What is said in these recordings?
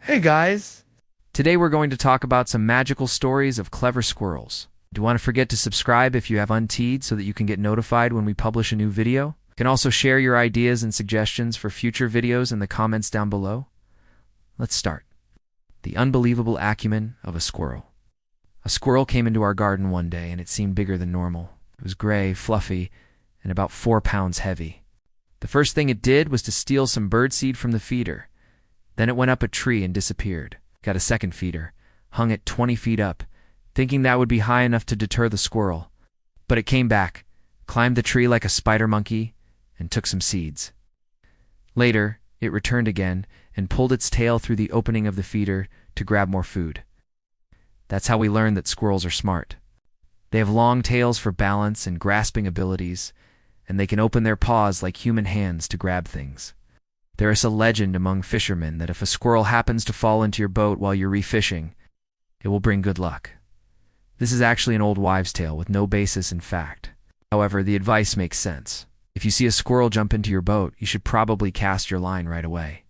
Hey guys! Today we're going to talk about some magical stories of clever squirrels. Do you want to forget to subscribe if you have unteed so that you can get notified when we publish a new video? You can also share your ideas and suggestions for future videos in the comments down below. Let's start. The unbelievable acumen of a squirrel. A squirrel came into our garden one day and it seemed bigger than normal. It was gray, fluffy, and about 4 pounds heavy. The first thing it did was to steal some birdseed from the feeder. Then it went up a tree and disappeared. Got a second feeder, hung it 20 feet up, thinking that would be high enough to deter the squirrel. But it came back, climbed the tree like a spider monkey, and took some seeds. Later, it returned again and pulled its tail through the opening of the feeder to grab more food. That's how we learned that squirrels are smart. They have long tails for balance and grasping abilities, and they can open their paws like human hands to grab things. There is a legend among fishermen that if a squirrel happens to fall into your boat while you're refishing, it will bring good luck. This is actually an old wives' tale with no basis in fact. However, the advice makes sense. If you see a squirrel jump into your boat, you should probably cast your line right away.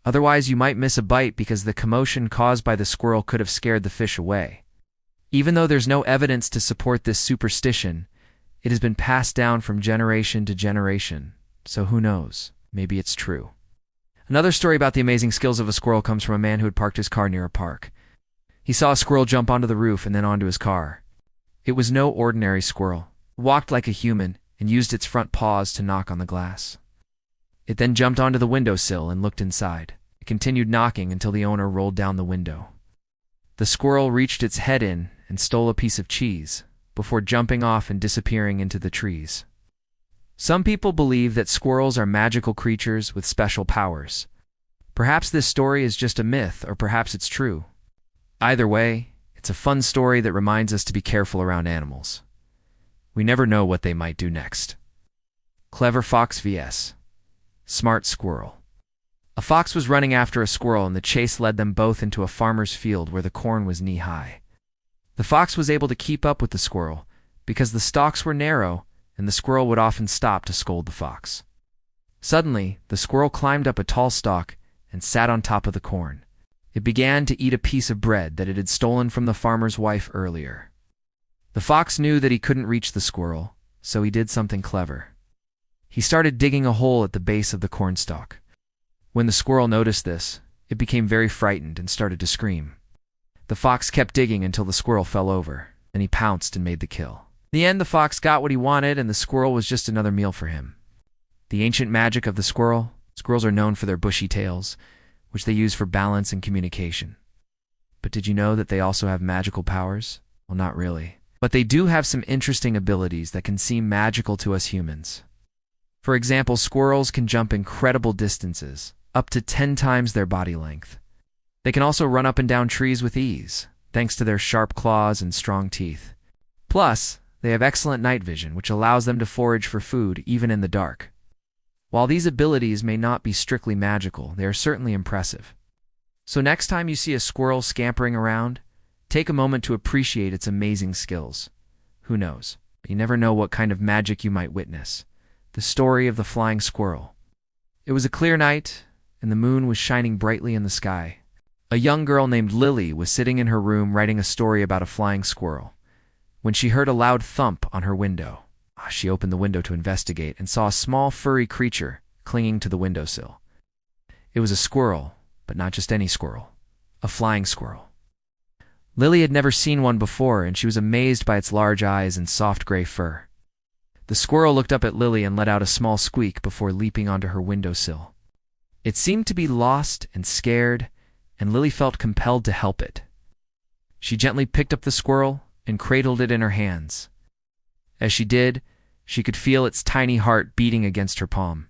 Otherwise, you might miss a bite because the commotion caused by the squirrel could have scared the fish away. Even though there's no evidence to support this superstition, it has been passed down from generation to generation, so who knows, maybe it's true. Another story about the amazing skills of a squirrel comes from a man who had parked his car near a park. He saw a squirrel jump onto the roof and then onto his car. It was no ordinary squirrel. It walked like a human and used its front paws to knock on the glass. It then jumped onto the windowsill and looked inside. It continued knocking until the owner rolled down the window. The squirrel reached its head in and stole a piece of cheese before jumping off and disappearing into the trees. Some people believe that squirrels are magical creatures with special powers. Perhaps this story is just a myth, or perhaps it's true. Either way, it's a fun story that reminds us to be careful around animals. We never know what they might do next. Clever fox vs. Smart squirrel. A fox was running after a squirrel and the chase led them both into a farmer's field where the corn was knee-high. The fox was able to keep up with the squirrel because the stalks were narrow and the squirrel would often stop to scold the fox. Suddenly, the squirrel climbed up a tall stalk and sat on top of the corn. It began to eat a piece of bread that it had stolen from the farmer's wife earlier. The fox knew that he couldn't reach the squirrel, so he did something clever. He started digging a hole at the base of the cornstalk. When the squirrel noticed this, it became very frightened and started to scream. The fox kept digging until the squirrel fell over, and he pounced and made the kill. In the end, the fox got what he wanted, and the squirrel was just another meal for him. The ancient magic of the squirrel. Squirrels are known for their bushy tails, which they use for balance and communication. But did you know that they also have magical powers? Well, not really. But they do have some interesting abilities that can seem magical to us humans. For example, squirrels can jump incredible distances, up to 10 times their body length. They can also run up and down trees with ease, thanks to their sharp claws and strong teeth. Plus, they have excellent night vision, which allows them to forage for food even in the dark. While these abilities may not be strictly magical, they are certainly impressive. So next time you see a squirrel scampering around, take a moment to appreciate its amazing skills. Who knows? You never know what kind of magic you might witness. The story of the flying squirrel. It was a clear night, and the moon was shining brightly in the sky. A young girl named Lily was sitting in her room writing a story about a flying squirrel when she heard a loud thump on her window. She opened the window to investigate and saw a small furry creature clinging to the windowsill. It was a squirrel, but not just any squirrel. A flying squirrel. Lily had never seen one before, and she was amazed by its large eyes and soft gray fur. The squirrel looked up at Lily and let out a small squeak before leaping onto her windowsill. It seemed to be lost and scared, and Lily felt compelled to help it. She gently picked up the squirrel and cradled it in her hands. As she did, she could feel its tiny heart beating against her palm.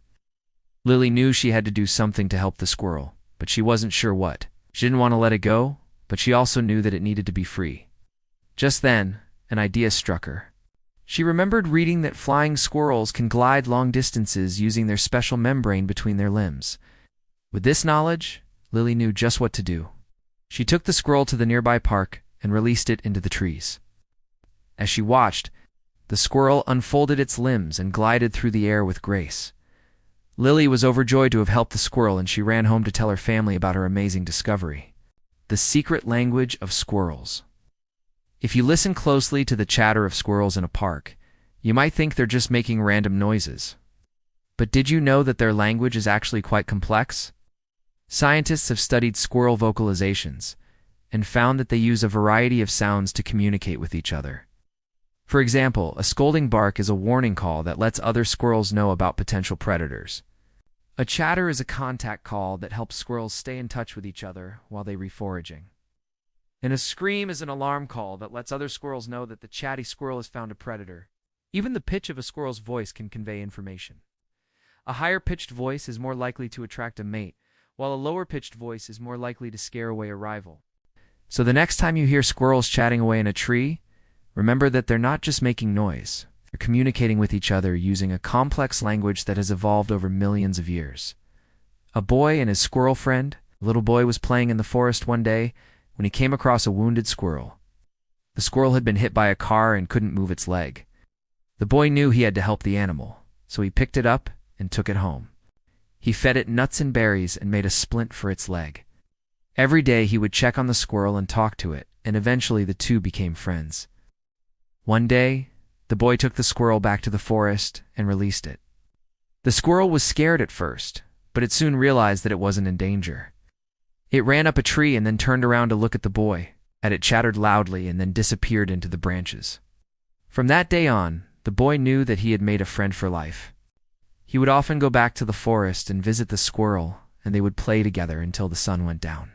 Lily knew she had to do something to help the squirrel, but she wasn't sure what. She didn't want to let it go, but she also knew that it needed to be free. Just then, an idea struck her. She remembered reading that flying squirrels can glide long distances using their special membrane between their limbs. With this knowledge, Lily knew just what to do. She took the squirrel to the nearby park and released it into the trees. As she watched, the squirrel unfolded its limbs and glided through the air with grace. Lily was overjoyed to have helped the squirrel, and she ran home to tell her family about her amazing discovery. The secret language of squirrels. If you listen closely to the chatter of squirrels in a park, you might think they're just making random noises. But did you know that their language is actually quite complex? Scientists have studied squirrel vocalizations and found that they use a variety of sounds to communicate with each other. For example, a scolding bark is a warning call that lets other squirrels know about potential predators. A chatter is a contact call that helps squirrels stay in touch with each other while they reforaging. And a scream is an alarm call that lets other squirrels know that the chatty squirrel has found a predator. Even the pitch of a squirrel's voice can convey information. A higher-pitched voice is more likely to attract a mate, while a lower-pitched voice is more likely to scare away a rival. So the next time you hear squirrels chatting away in a tree, remember that they're not just making noise. They're communicating with each other using a complex language that has evolved over millions of years. A boy and his squirrel friend. A little boy was playing in the forest one day when he came across a wounded squirrel. The squirrel had been hit by a car and couldn't move its leg. The boy knew he had to help the animal, so he picked it up and took it home. He fed it nuts and berries and made a splint for its leg. Every day he would check on the squirrel and talk to it, and eventually the two became friends. One day, the boy took the squirrel back to the forest and released it. The squirrel was scared at first, but it soon realized that it wasn't in danger. It ran up a tree and then turned around to look at the boy, and it chattered loudly and then disappeared into the branches. From that day on, the boy knew that he had made a friend for life. He would often go back to the forest and visit the squirrel, and they would play together until the sun went down.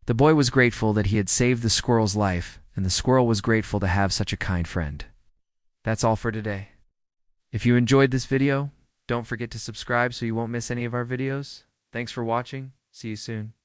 The boy was grateful that he had saved the squirrel's life, and the squirrel was grateful to have such a kind friend. That's all for today. If you enjoyed this video, don't forget to subscribe so you won't miss any of our videos. Thanks for watching. See you soon.